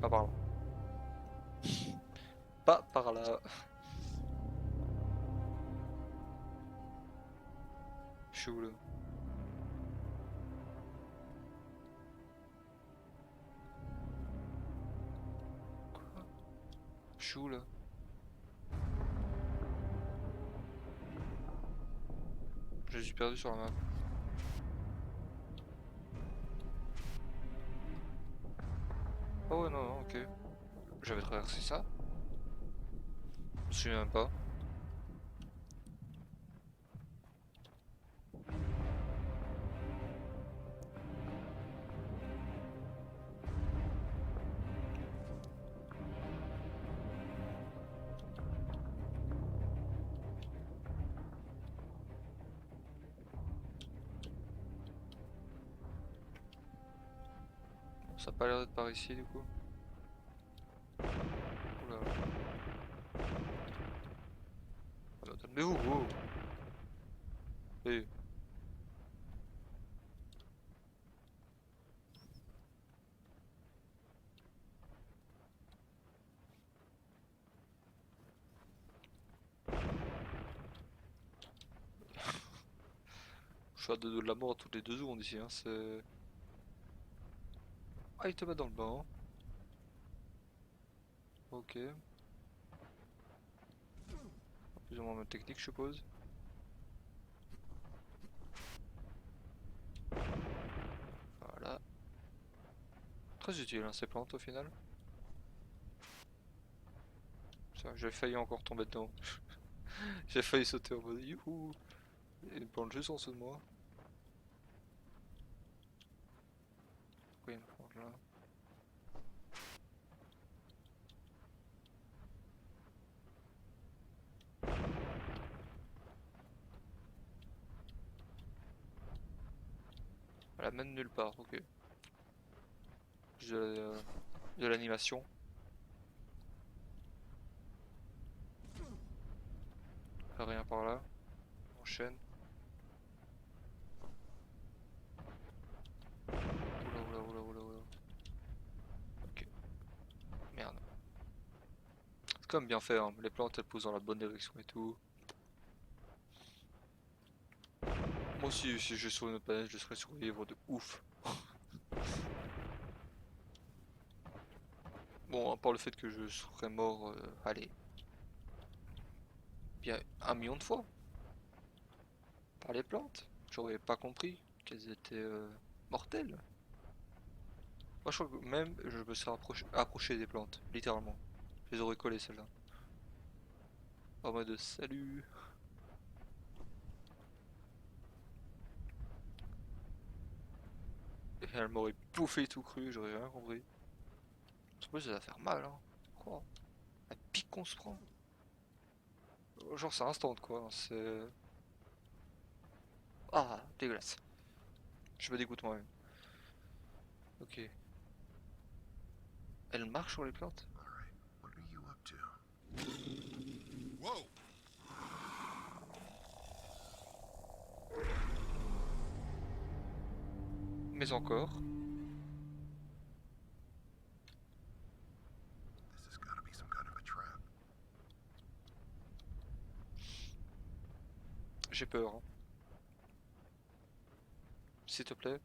Pas par là. Pas par là. Je suis où là? Quoi? Je suis où là? Je suis perdu sur la map. Oh ouais, non, non, ok. J'avais traversé ça? Je me souviens même pas. Ça a pas l'air d'être par ici du coup. Oula. Ah bah, calmez-vous, oh. Eh. Je suis à deux de la mort toutes les 2 secondes ici, hein. C'est. Ah, il te met dans le bain. Ok. Plus ou moins même technique, je suppose. Voilà. Très utile, hein, ces plantes au final. Ça, j'ai failli encore tomber dedans. J'ai failli sauter en mode youhou. Et une plante juste en dessous de moi. Pourquoi il y a une plante là? Elle amène nulle part, ok. Juste de l'animation. Rien par là. On enchaîne. Oula, oula, oula, oula, oula. Ok. Merde. C'est quand même bien fait, hein. Les plantes elles poussent dans la bonne direction et tout. Moi aussi, si je suis sur une autre planète, je serais survivre de ouf. Bon, à part le fait que je serais mort, allez, bien 1 million de fois par les plantes. J'aurais pas compris qu'elles étaient mortelles. Moi, je crois que même je me serais approché des plantes, littéralement. Je les aurais collées celles-là. En mode salut. Et elle m'aurait bouffé tout cru, j'aurais rien compris. Je suppose que ça va faire mal, hein. Oh, la pique qu'on se prend. Genre, c'est instant quoi. C'est. Ah, dégueulasse. Je me dégoûte moi-même. Ok. Elle marche sur les plantes? What are you up to? Whoa! Mais encore. This has got to be some kind of a trap. J'ai peur, hein. S'il te plaît.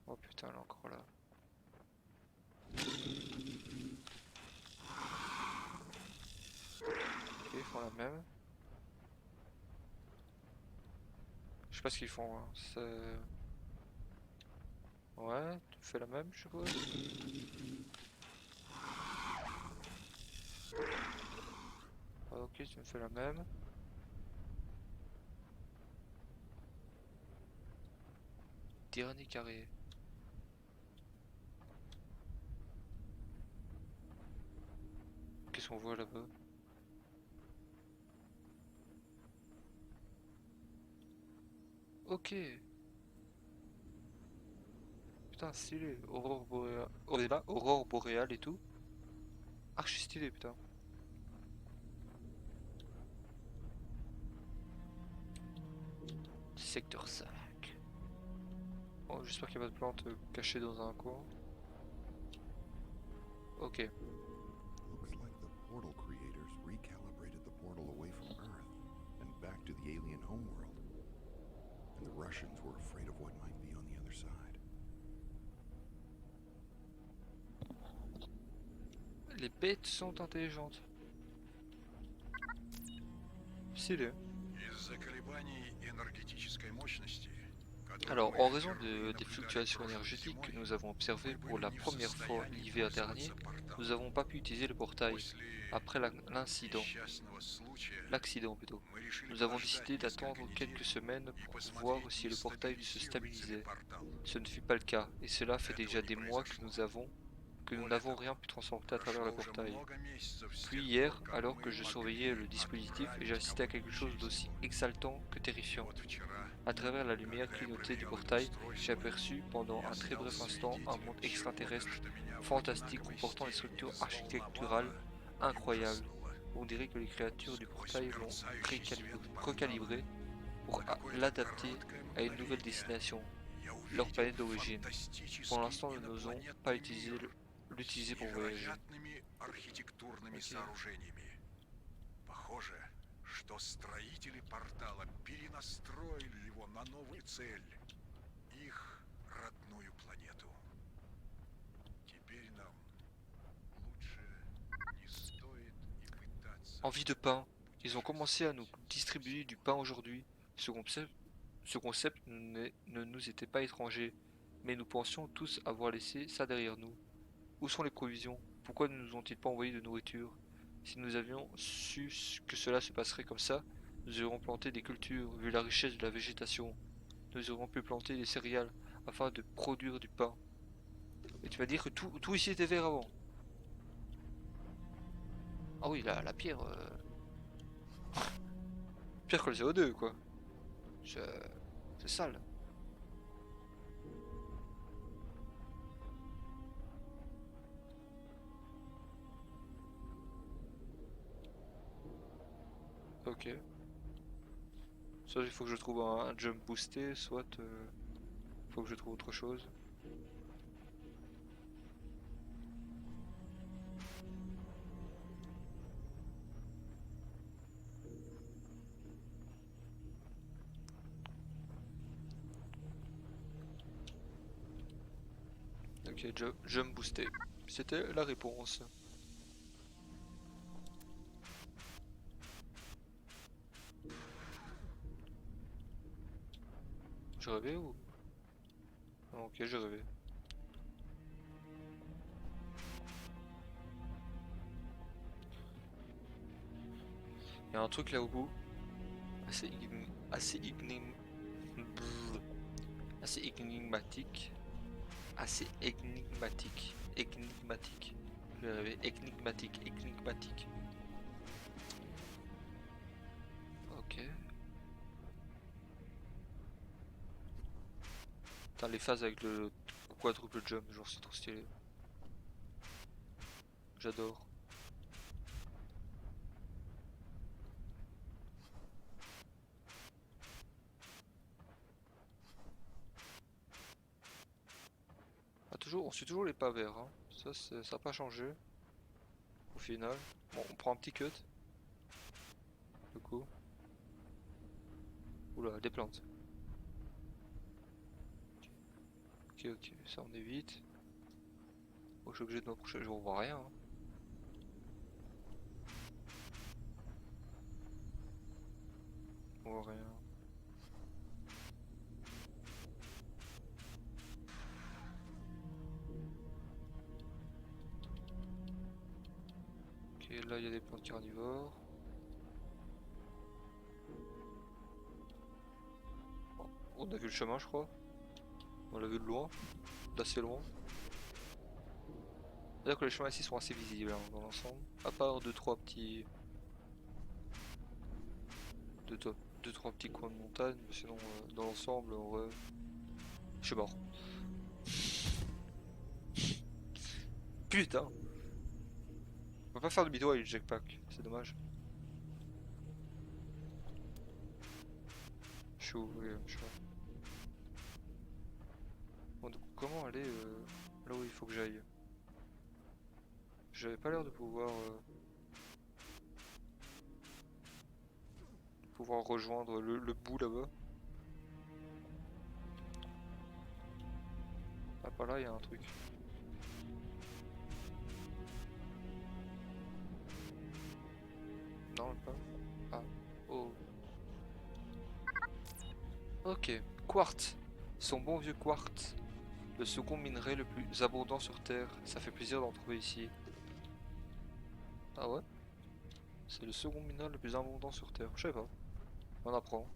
Oh putain, elle est encore là. Ok, ils font la même. Je sais pas ce qu'ils font, hein. C'est. Ouais, tu fais la même, je suppose. Ah, ok, tu me fais la même. Dernier carré. Qu'est-ce qu'on voit là-bas? Ok. Putain, stylé. Aurore boréale. On est là, aurore boréale et tout. Archi stylé, putain. Secteur 5. Bon, j'espère qu'il n'y a pas de plantes cachées dans un coin. Ok. Looks like the portal creators recalibrated the portal away from Earth and back to the alien homeworld. And the Russians were afraid of what might be on the other side. Les bêtes sont intelligentes. Stylé. Из-за колебаний энергетической мощности, которую Alors, мы en raison впервые des наблюдали fluctuations прошлой énergétiques que зимой, nous avons observées мы pour были la не в première fois состоянии l'hiver dernier, пользоваться nous порталом. n'avons pas pu utiliser le portail. После Après l'incident, несчастного случая l'accident plutôt, мы решили nous avons подождать décidé несколько d'attendre quelques недель semaines и pour voir посмотреть, si не le portail se стабилизируется ли stabilisait. портал. Ce ne fut pas le cas, et cela fait Этого déjà не des mois que произошло. nous Более n'avons того, rien pu transporter à travers прошло le уже portail. много месяцев с Puis тех hier, пор, как alors que мы je surveillais le могли dispositif, j'ai отправить assisté à кого-нибудь quelque chose через d'aussi него. exaltant que И terrifiant. вот вчера, À travers la lumière когда я clignotée du проверял это portail, j'ai устройство, aperçu pendant я un très стал bref instant un monde свидетелем чего-то, extraterrestre что меня в fantastique одинаковой comportant des степени structures architecturales взволновало и incroyables. ужаснуло. On dirait que les créatures du Сквозь portail l'ont мерцающий свет портала recalibré pour на какое-то l'adapter короткое à une nouvelle мгновение destination, я leur увидел planète d'origine. Pour фантастический l'instant, nous n'osons pas инопланетный мир с l'utiliser pour voyager. невероятными архитектурными Ok. сооружениями. Похоже, что строители портала перенастроили его на новую цель, их родную планету. Теперь нам лучше не стоит и пытаться. Envie de pain. Ils ont commencé à nous distribuer du pain aujourd'hui. Ce concept ne nous était pas étranger, mais nous pensions tous avoir laissé ça derrière nous. Où sont les provisions? Pourquoi ne nous ont-ils pas envoyé de nourriture? Si nous avions su que cela se passerait comme ça, nous aurions planté des cultures, vu la richesse de la végétation. Nous aurions pu planter des céréales afin de produire du pain. Et tu vas dire que tout ici était vert avant. Ah oui, la pierre. Pire que le CO2 quoi. C'est sale. Ok. Soit il faut que je trouve un jump boosté, soit il faut que je trouve autre chose. Ok, jump boosté. C'était la réponse. J'ai rêvé ou... Ah, ok, j'ai rêvé. Il y a un truc là au bout, assez, assez, assez énigmatique. Assez énigmatique. Énigmatique. Je vais rêver. Énigmatique. Ok. Putain, les phases avec le quadruple jump, genre c'est trop stylé. J'adore. Ah, toujours, on suit toujours les pas verts, hein. Ça n'a pas changé. Au final. Bon, on prend un petit cut. Du coup. Oula, des plantes. Ok, ça on évite. Bon, je suis obligé de m'approcher, je vois rien, hein. On voit rien. Ok, là il y a des plantes carnivores. Bon, on a vu le chemin, je crois. On l'a vu de loin, d'assez loin. C'est-à-dire que les chemins ici sont assez visibles hein, dans l'ensemble. À part deux trois petits coins de montagne, mais sinon dans l'ensemble en vrai. Je suis mort. Putain! On peut pas faire de bidon avec le jetpack, c'est dommage. Je suis où? Oui, je suis là. Bon, donc, comment aller là où il faut que j'aille? J'avais pas l'air de pouvoir rejoindre le bout là-bas. Ah, par là, il y a un truc. Non, même pas. Ah, oh. Ok, quartz. Son bon vieux quartz. Le second minerai le plus abondant sur Terre. Ça fait plaisir d'en trouver ici. Ah ouais? C'est le second minerai le plus abondant sur Terre. Je sais pas. On apprend.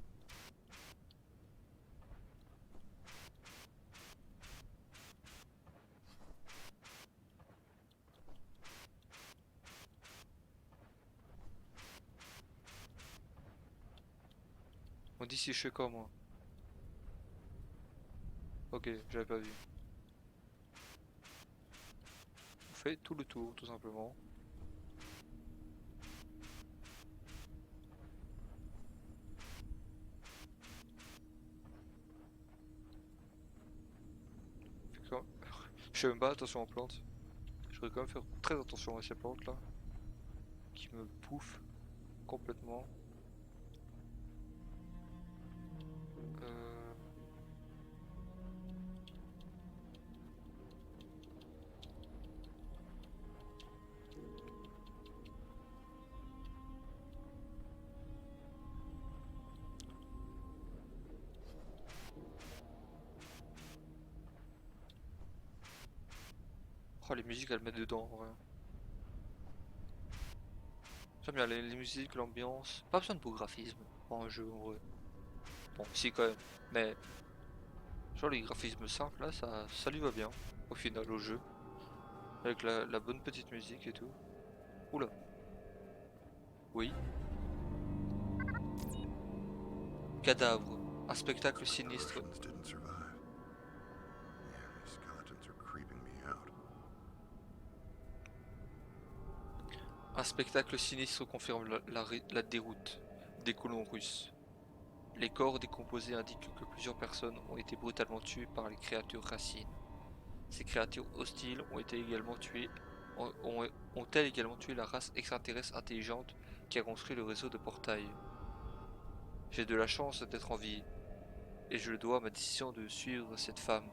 On dit si je fais quoi moi? Ok, j'avais pas vu. On fait tout le tour, tout simplement. Fait que- Je fais même pas attention aux plantes. Je devrais quand même faire très attention à ces plantes là. Qui me bouffent complètement. Euh... Oh, les musiques elles mettent dedans en vrai. J'aime bien les musiques, l'ambiance. Pas besoin de beau graphisme en jeu en vrai. Bon, si quand même. Mais genre les graphismes simples là, ça lui va bien au final au jeu. Avec la bonne petite musique et tout. Oula. Oui. Cadavre. Un spectacle Looks like the sinistre. Russians didn't survive. Man, these skeletons are creeping me out. Un spectacle sinistre confirme la déroute des colons russes. Les corps décomposés indiquent que plusieurs personnes ont été brutalement tuées par les créatures racines. Ces créatures hostiles ont-elles également tué la race extraterrestre intelligente qui a construit le réseau de portails? J'ai de la chance d'être en vie, et je le dois à ma décision de suivre cette femme.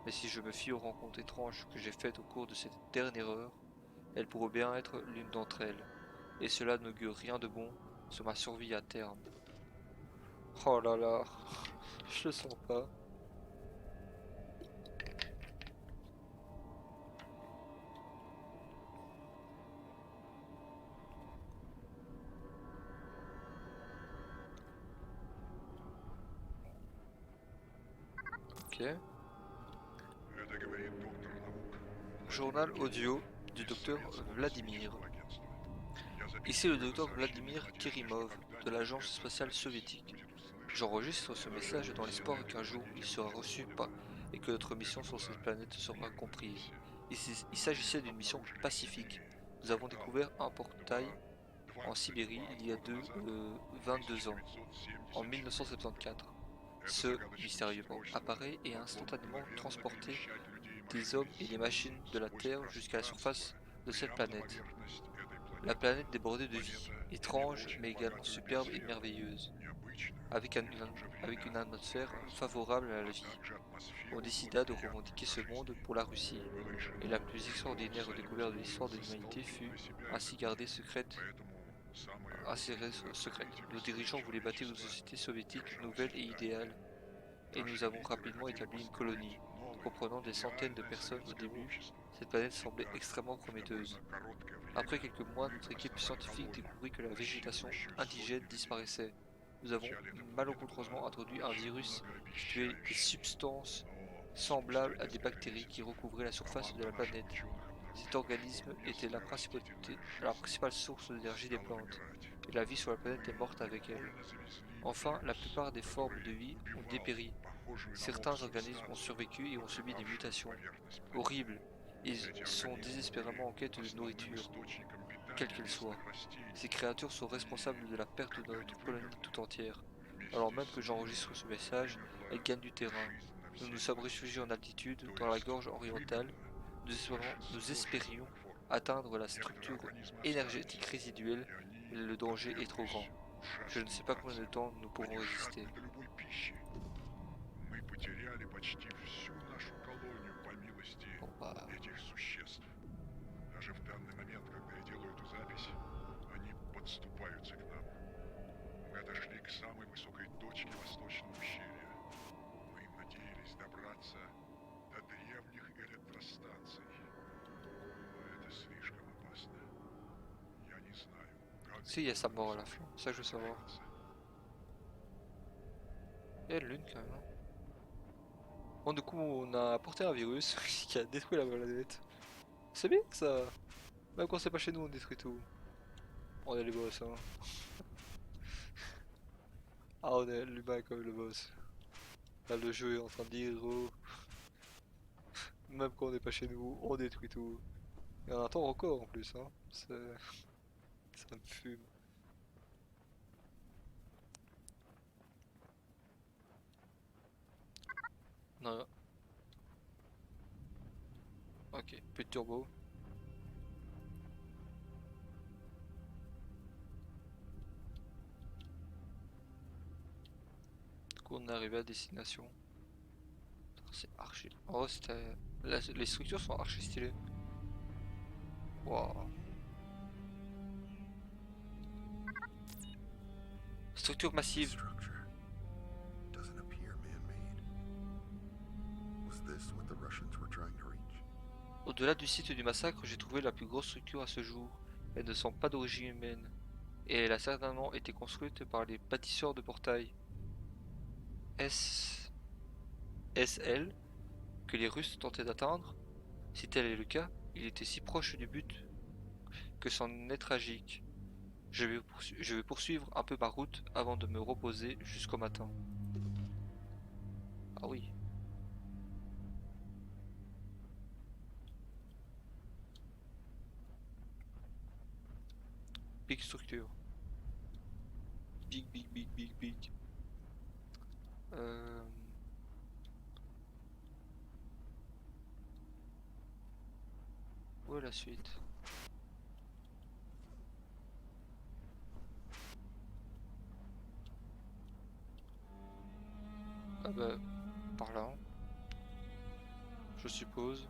Mais si je me fie aux rencontres étranges que j'ai faites au cours de cette dernière heure, elle pourrait bien être l'une d'entre elles, et cela n'augure rien de bon sur ma survie à terme. Oh là là, je le sens pas. Ok. Это говорит доктор наук. Journal audio du docteur Vladimir. Ici le docteur Vladimir Kerimov de l'agence spatiale soviétique. J'enregistre ce message dans l'espoir qu'un jour il sera reçu par et que notre mission sur cette planète sera comprise. Il s'agissait d'une mission pacifique. Nous avons découvert un portail en Sibérie il y a 22 ans, en 1974. Ce mystérieux appareil est instantanément transporté des hommes et des machines de la Terre jusqu'à la surface de cette planète. La planète débordée de vie, étrange mais également superbe et merveilleuse, avec, avec une atmosphère favorable à la vie. On décida de revendiquer ce monde pour la Russie, et la plus extraordinaire découverte de l'histoire de l'humanité fut ainsi gardée secrète. Nos dirigeants voulaient bâtir une société soviétique nouvelle et idéale, et nous avons rapidement établi une colonie, comprenant des centaines de personnes au début. Cette planète semblait extrêmement prometteuse. Après quelques mois, notre équipe scientifique découvrit que la végétation indigène disparaissait. Nous avons malencontreusement introduit un virus qui tuait des substances semblables à des bactéries qui recouvraient la surface de la planète. Cet organisme était la principale source d'énergie des plantes, et la vie sur la planète est morte avec elle. Enfin, la plupart des formes de vie ont dépéri. Certains organismes ont survécu et ont subi des mutations horribles. Ils sont désespérément en quête de nourriture, quelle qu'elle soit. Ces créatures sont responsables de la perte de notre colonie tout entière. Alors même que j'enregistre ce message, elles gagnent du terrain. Nous nous sommes réfugiés en altitude, dans la gorge orientale. Nous espérions atteindre la Некоторые structure организмы énergétique остались, résiduelle, и они, mais le danger est trop grand. подвергнувшись Je ne sais pas combien de ужасным temps nous мутациям, pourrons они résister. жадны до любой пищи. Мы потеряли почти всю нашу колонию по милости Bon bah, этих существ. Даже в данный момент, когда я делаю эту запись, они подступаются к нам. Мы отошли к самой высокой точке восточного ущелья. Мы надеялись добраться до древних электростанций. Но это слишком опасно. Я не знаю, как si, il y a sa долго mort à мы la fin, сможем c'est ça que je veux savoir. продержаться. Il y a une lune quand même, hein. Bon, du coup, on a apporté un virus qui a détruit la planète. C'est bien ça! Même quand c'est pas chez nous, on détruit tout. On est les boss, hein. Ah, on est l'humain comme le boss. Là, le jeu est en train de dire, oh, même quand on n'est pas chez nous, on détruit tout. Et on attend encore en plus, hein. Ça me fume. Non. Ok, plus de turbo. Du coup, on est arrivé à destination. C'est archi. Oh, c'était. Les structures sont archi stylées. Waouh. Structure This massive. structure doesn't appear man-made. Was this what the Russians were trying to reach? Au-delà du site du massacre, j'ai trouvé la plus grosse structure à ce jour. Elles ne sont pas d'origine humaine. Et elle a certainement été construite par les bâtisseurs de portails. Est-ce elle que les Russes tentaient d'atteindre? Si tel est le cas, il était si proche du but que c'en est tragique. Je vais poursuivre un peu ma route avant de me reposer jusqu'au matin. Ah oui. Big structure. Big, big, big, big, big. Euh... Où est la suite? Ah bah, par là, je suppose.